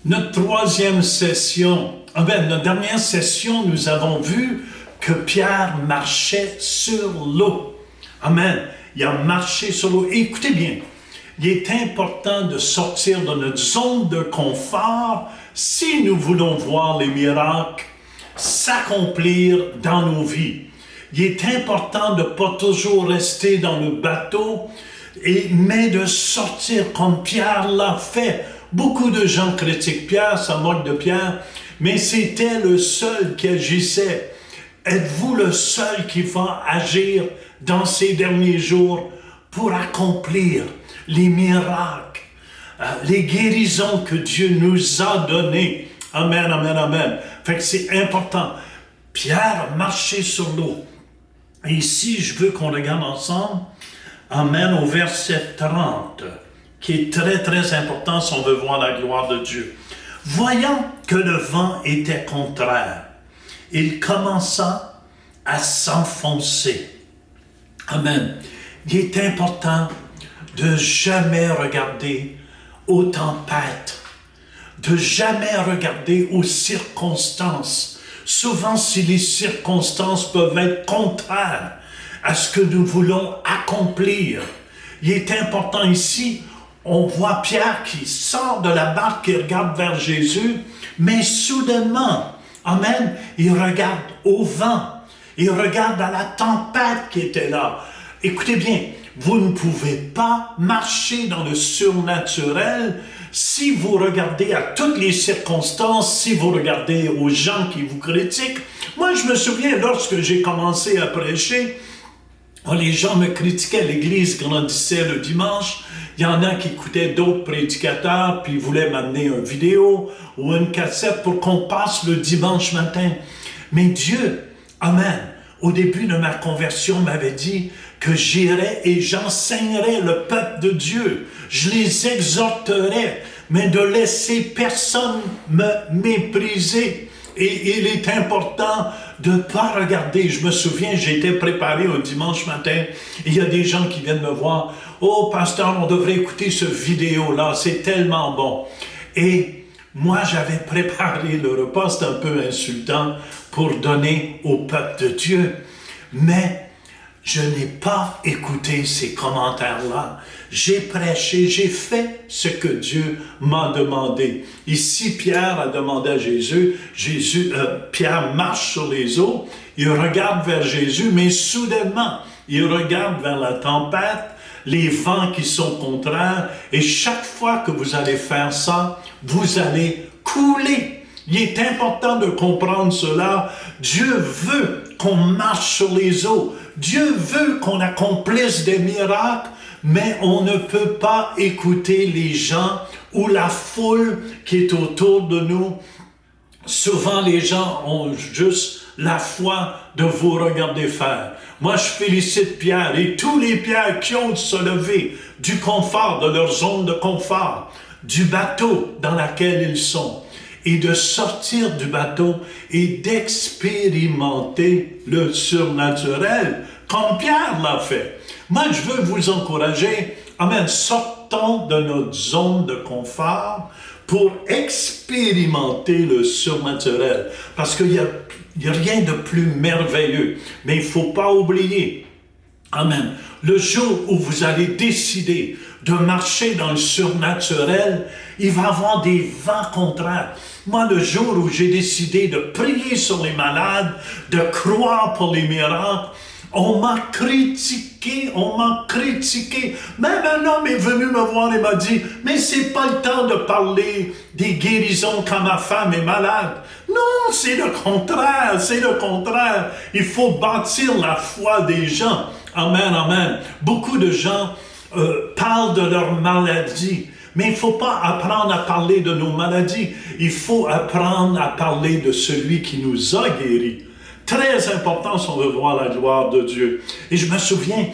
Notre troisième session, notre dernière session, nous avons vu que Pierre marchait sur l'eau. Amen. Il a marché sur l'eau. Écoutez bien, il est important de sortir de notre zone de confort si nous voulons voir les miracles s'accomplir dans nos vies. Il est important de ne pas toujours rester dans le bateau, mais de sortir comme Pierre l'a fait. Beaucoup de gens critiquent Pierre, ça moque de Pierre, mais c'était le seul qui agissait. Êtes-vous le seul qui va agir dans ces derniers jours pour accomplir les miracles, les guérisons que Dieu nous a données? Amen, amen, amen. Fait que c'est important. Pierre marchait sur l'eau. Et ici, je veux qu'on regarde ensemble, amen, au verset 30, qui est très, très important si on veut voir la gloire de Dieu. Voyant que le vent était contraire, il commença à s'enfoncer. Amen. Il est important de jamais regarder aux tempêtes, de jamais regarder aux circonstances. Souvent, si les circonstances peuvent être contraires à ce que nous voulons accomplir, il est important ici, on voit Pierre qui sort de la barque, qui regarde vers Jésus, mais soudainement, amen, il regarde au vent, il regarde à la tempête qui était là. Écoutez bien, vous ne pouvez pas marcher dans le surnaturel si vous regardez à toutes les circonstances, si vous regardez aux gens qui vous critiquent. Moi, je me souviens, lorsque j'ai commencé à prêcher, les gens me critiquaient, l'église grandissait le dimanche, il y en a qui écoutaient d'autres prédicateurs, puis ils voulaient m'amener une vidéo ou une cassette pour qu'on passe le dimanche matin. Mais Dieu, amen, au début de ma conversion, m'avait dit que j'irais et j'enseignerais le peuple de Dieu. Je les exhorterais, mais de laisser personne me mépriser. Et il est important de ne pas regarder. Je me souviens, j'étais préparé un dimanche matin, et il y a des gens qui viennent me voir. « Oh, pasteur, on devrait écouter ce vidéo-là, c'est tellement bon. » Et moi, j'avais préparé le repas, c'est un peu insultant, pour donner au peuple de Dieu. Mais je n'ai pas écouté ces commentaires-là. J'ai prêché, j'ai fait ce que Dieu m'a demandé. Ici, Pierre a demandé à Jésus, Pierre marche sur les eaux, il regarde vers Jésus, mais soudainement, il regarde vers la tempête, les vents qui sont contraires, et chaque fois que vous allez faire ça, vous allez couler. Il est important de comprendre cela. Dieu veut qu'on marche sur les eaux. Dieu veut qu'on accomplisse des miracles, mais on ne peut pas écouter les gens ou la foule qui est autour de nous. Souvent, les gens ont juste la foi de vous regarder faire. Moi, je félicite Pierre et tous les Pierres qui ont se lever du confort, de leur zone de confort, du bateau dans lequel ils sont, et de sortir du bateau et d'expérimenter le surnaturel, comme Pierre l'a fait. Moi, je veux vous encourager, amen, sortons de notre zone de confort pour expérimenter le surnaturel. Parce qu'il n'y a rien de plus merveilleux. Mais il ne faut pas oublier, amen, le jour où vous allez décider de marcher dans le surnaturel, il va y avoir des vents contraires. Moi, le jour où j'ai décidé de prier sur les malades, de croire pour les miracles, on m'a critiqué. Même un homme est venu me voir et m'a dit, mais c'est pas le temps de parler des guérisons quand ma femme est malade. Non, c'est le contraire. Il faut bâtir la foi des gens. Amen, amen. Beaucoup de gens parlent de leur maladie. Mais il ne faut pas apprendre à parler de nos maladies. Il faut apprendre à parler de celui qui nous a guéris. Très important si on veut voir la gloire de Dieu. Et je me souviens,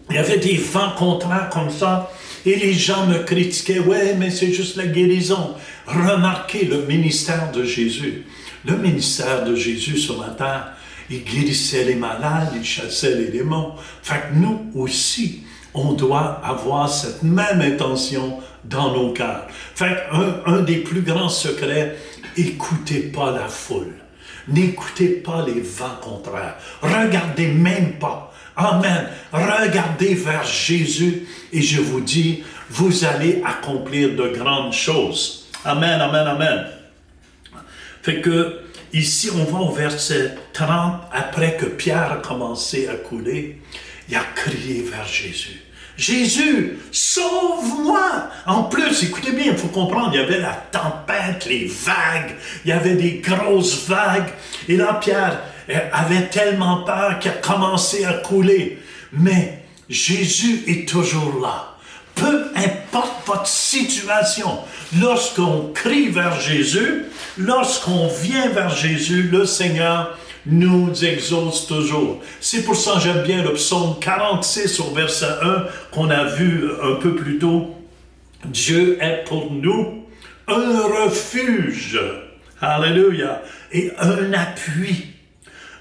il y avait des vents contraires comme ça, et les gens me critiquaient. « Ouais, mais c'est juste la guérison. » Remarquez le ministère de Jésus. Le ministère de Jésus sur la terre, il guérissait les malades, il chassait les démons. Fait que nous aussi, on doit avoir cette même intention dans nos cœurs. Fait un des plus grands secrets, écoutez pas la foule. N'écoutez pas les vents contraires. Regardez même pas. Amen. Regardez vers Jésus et je vous dis, vous allez accomplir de grandes choses. Amen, amen, amen. Fait que, ici, on va au verset 30, après que Pierre a commencé à couler, il a crié vers Jésus. Jésus, sauve-moi! En plus, écoutez bien, il faut comprendre, il y avait la tempête, les vagues, il y avait des grosses vagues. Et là, Pierre avait tellement peur qu'il a commencé à couler. Mais Jésus est toujours là. Peu importe votre situation, lorsqu'on crie vers Jésus, lorsqu'on vient vers Jésus, le Seigneur nous exauce toujours. C'est pour ça que j'aime bien le psaume 46 au verset 1 qu'on a vu un peu plus tôt. Dieu est pour nous un refuge, alléluia, et un appui,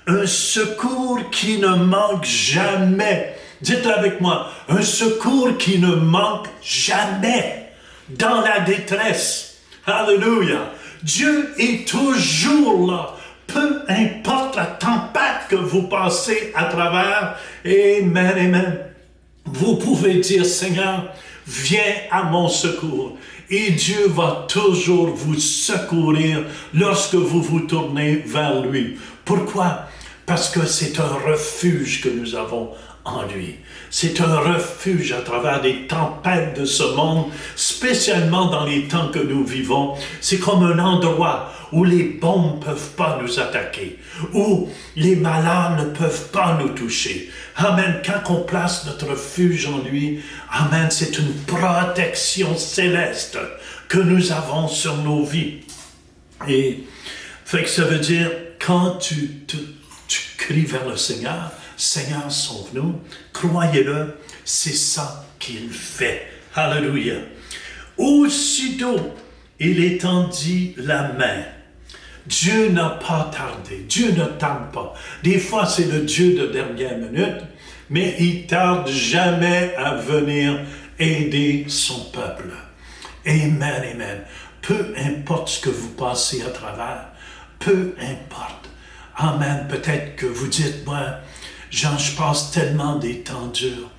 un secours qui ne manque jamais. Dites-le avec moi, un secours qui ne manque jamais dans la détresse. Alléluia. Dieu est toujours là. Peu importe la tempête que vous passez à travers, amen, amen. Vous pouvez dire, Seigneur, viens à mon secours. Et Dieu va toujours vous secourir lorsque vous vous tournez vers lui. Pourquoi? Parce que c'est un refuge que nous avons en lui. C'est un refuge à travers les tempêtes de ce monde, spécialement dans les temps que nous vivons. C'est comme un endroit où les bombes ne peuvent pas nous attaquer, où les malheurs ne peuvent pas nous toucher. Amen. Quand on place notre refuge en lui, amen, c'est une protection céleste que nous avons sur nos vies. Et fait que ça veut dire, quand tu cries vers le Seigneur, Seigneur, sauve-nous, croyez-le, c'est ça qu'il fait. Alléluia. Aussitôt, il étendit la main. Dieu n'a pas tardé. Dieu ne tarde pas. Des fois, c'est le Dieu de dernière minute, mais il tarde jamais à venir aider son peuple. Amen, amen. Peu importe ce que vous passez à travers, peu importe. Amen. Peut-être que vous dites, moi, Jean, je passe tellement des temps durs.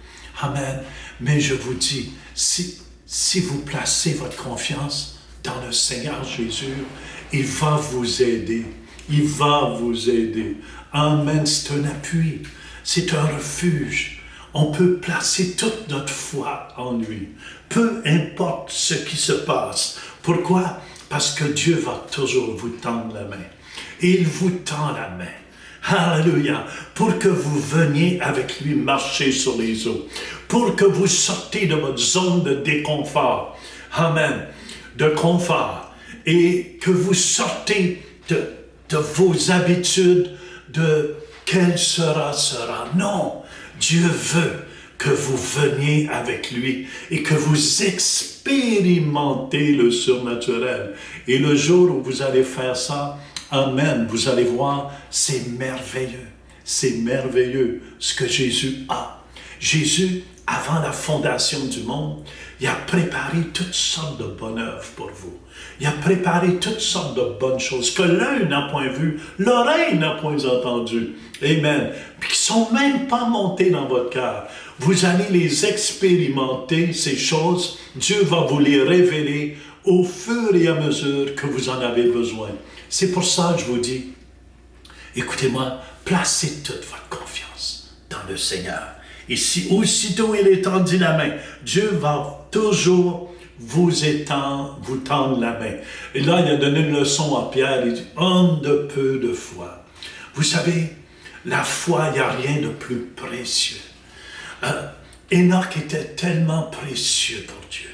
Amen. Mais je vous dis, si vous placez votre confiance dans le Seigneur Jésus, il va vous aider. Il va vous aider. Amen. C'est un appui. C'est un refuge. On peut placer toute notre foi en lui. Peu importe ce qui se passe. Pourquoi? Parce que Dieu va toujours vous tendre la main. Et il vous tend la main. Alléluia, pour que vous veniez avec lui marcher sur les eaux, pour que vous sortiez de votre zone de déconfort, amen, de confort, et que vous sortez de vos habitudes, de quel sera. Non, Dieu veut que vous veniez avec lui et que vous expérimentez le surnaturel. Et le jour où vous allez faire ça, amen, vous allez voir, c'est merveilleux. C'est merveilleux ce que Jésus a. Jésus, avant la fondation du monde, il a préparé toutes sortes de bonnes œuvres pour vous. Il a préparé toutes sortes de bonnes choses que l'œil n'a point vu, l'oreille n'a point entendu. Amen. Puis qui ne sont même pas montées dans votre cœur. Vous allez les expérimenter, ces choses. Dieu va vous les révéler au fur et à mesure que vous en avez besoin. C'est pour ça que je vous dis, écoutez-moi, placez toute votre confiance dans le Seigneur. Et si aussitôt il étendit la main, Dieu va toujours vous tendre la main. Et là, il a donné une leçon à Pierre, il dit, homme de peu de foi. Vous savez, la foi, il n'y a rien de plus précieux. Enoch était tellement précieux pour Dieu.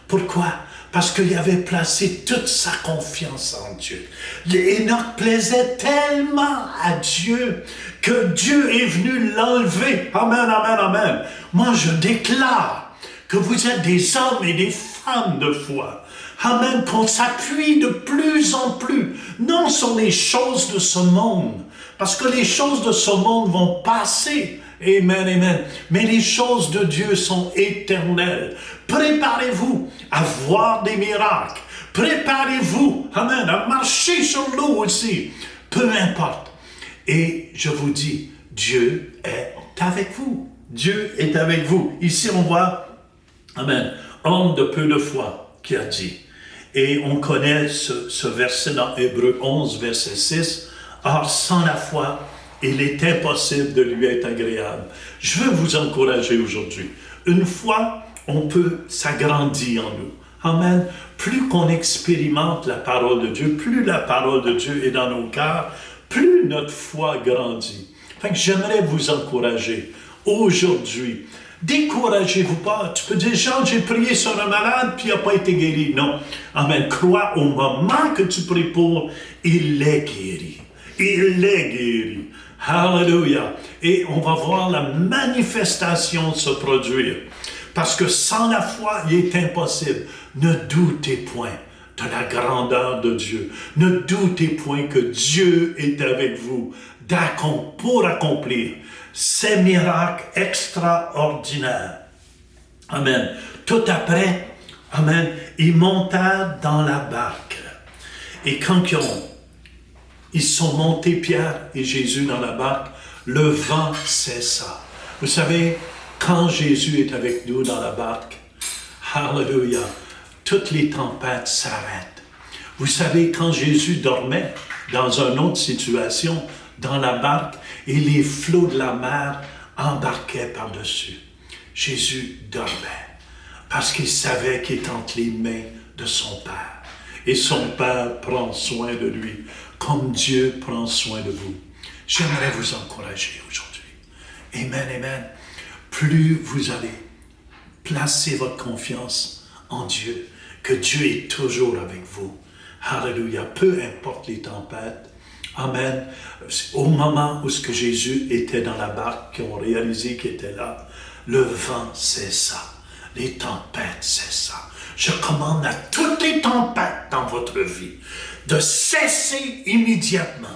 Pourquoi? Parce qu'il avait placé toute sa confiance en Dieu. Enoch plaisait tellement à Dieu que Dieu est venu l'enlever. Amen, amen, amen. Moi, je déclare que vous êtes des hommes et des femmes de foi. Amen, qu'on s'appuie de plus en plus, non sur les choses de ce monde, parce que les choses de ce monde vont passer. Amen, amen. Mais les choses de Dieu sont éternelles. Préparez-vous à voir des miracles. Préparez-vous, amen, à marcher sur l'eau aussi. Peu importe. Et je vous dis, Dieu est avec vous. Dieu est avec vous. Ici, on voit, amen, homme de peu de foi qui a dit. Et on connaît ce verset dans Hébreux 11, verset 6. Or, sans la foi, il est impossible de lui être agréable. Je veux vous encourager aujourd'hui. Une fois, on peut s'agrandir en nous. Amen. Plus qu'on expérimente la parole de Dieu, plus la parole de Dieu est dans nos cœurs, plus notre foi grandit. Fait que j'aimerais vous encourager aujourd'hui. Découragez-vous pas. Tu peux dire, Jean, j'ai prié sur un malade, puis il n'a pas été guéri. Non. Amen. Crois au moment que tu pries pour, il est guéri. Il est guéri. Alléluia. Et on va voir la manifestation se produire. Parce que sans la foi, il est impossible. Ne doutez point de la grandeur de Dieu. Ne doutez point que Dieu est avec vous pour accomplir ces miracles extraordinaires. Amen. Tout après, amen, ils montèrent dans la barque. Et quand ils sont montés, Pierre et Jésus, dans la barque, le vent cessa. Vous savez, quand Jésus est avec nous dans la barque, alléluia, toutes les tempêtes s'arrêtent. Vous savez, quand Jésus dormait dans une autre situation, dans la barque, et les flots de la mer embarquaient par-dessus. Jésus dormait, parce qu'il savait qu'il est entre les mains de son Père. Et son Père prend soin de lui, comme Dieu prend soin de vous. J'aimerais vous encourager aujourd'hui. Amen, amen. Plus vous allez placer votre confiance en Dieu, que Dieu est toujours avec vous. Alléluia. Peu importe les tempêtes. Amen. Au moment où Jésus était dans la barque, qui ont réalisé qu'il était là, le vent cessa. Les tempêtes cessa. Je commande à toutes les tempêtes dans votre vie de cesser immédiatement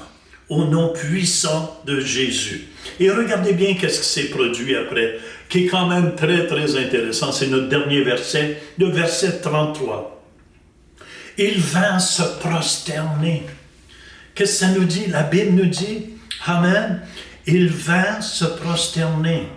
au nom puissant de Jésus. Et regardez bien qu'est-ce qui s'est produit après, qui est quand même très, très intéressant. C'est notre dernier verset, le verset 33. Il vint se prosterner. Qu'est-ce que ça nous dit? La Bible nous dit, amen, il vint se prosterner.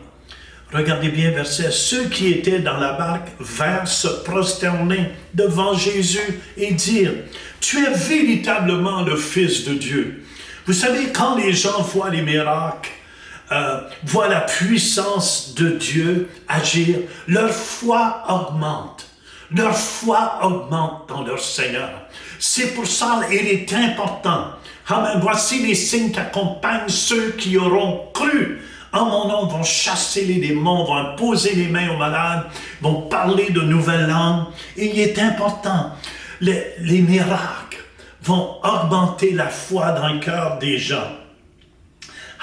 Regardez bien verset, ceux qui étaient dans la barque vinrent se prosterner devant Jésus et dire, tu es véritablement le Fils de Dieu. Vous savez, quand les gens voient les miracles, voient la puissance de Dieu agir, leur foi augmente. Leur foi augmente dans leur Seigneur. C'est pour ça qu'il est important. Amen. Voici les signes qui accompagnent ceux qui auront cru. En mon nom, vont chasser les démons, vont imposer les mains aux malades, vont parler de nouvelles langues. Et il est important, les miracles vont augmenter la foi dans le cœur des gens.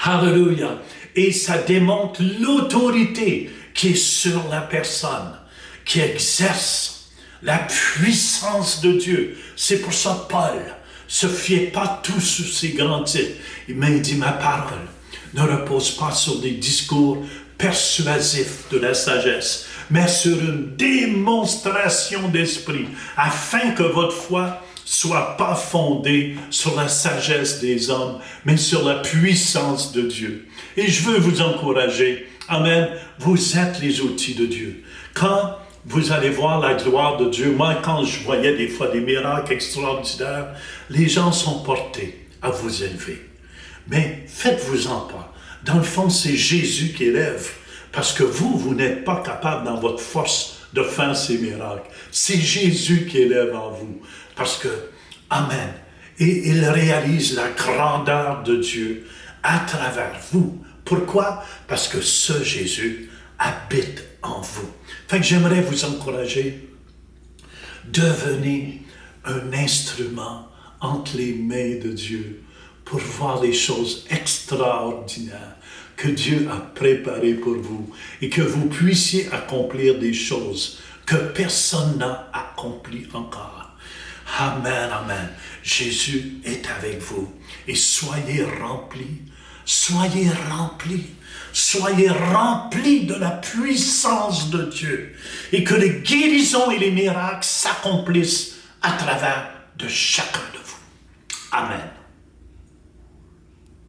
Alléluia. Et ça démontre l'autorité qui est sur la personne, qui exerce la puissance de Dieu. C'est pour ça que Paul se fiait pas tout sur ses grands titres. Mais il dit, ma parole ne repose pas sur des discours persuasifs de la sagesse, mais sur une démonstration d'esprit, afin que votre foi soit pas fondée sur la sagesse des hommes, mais sur la puissance de Dieu. Et je veux vous encourager, amen, vous êtes les outils de Dieu. Quand vous allez voir la gloire de Dieu, moi quand je voyais des fois des miracles extraordinaires, les gens sont portés à vous élever. Mais faites-vous-en pas. Dans le fond, c'est Jésus qui élève. Parce que vous n'êtes pas capable dans votre force de faire ces miracles. C'est Jésus qui élève en vous. Parce que, amen, et il réalise la grandeur de Dieu à travers vous. Pourquoi? Parce que ce Jésus habite en vous. Fait que j'aimerais vous encourager. Devenez un instrument entre les mains de Dieu pour voir les choses extraordinaires que Dieu a préparées pour vous et que vous puissiez accomplir des choses que personne n'a accomplies encore. Amen, amen. Jésus est avec vous et soyez remplis, soyez remplis. Soyez remplis de la puissance de Dieu et que les guérisons et les miracles s'accomplissent à travers de chacun de vous. Amen.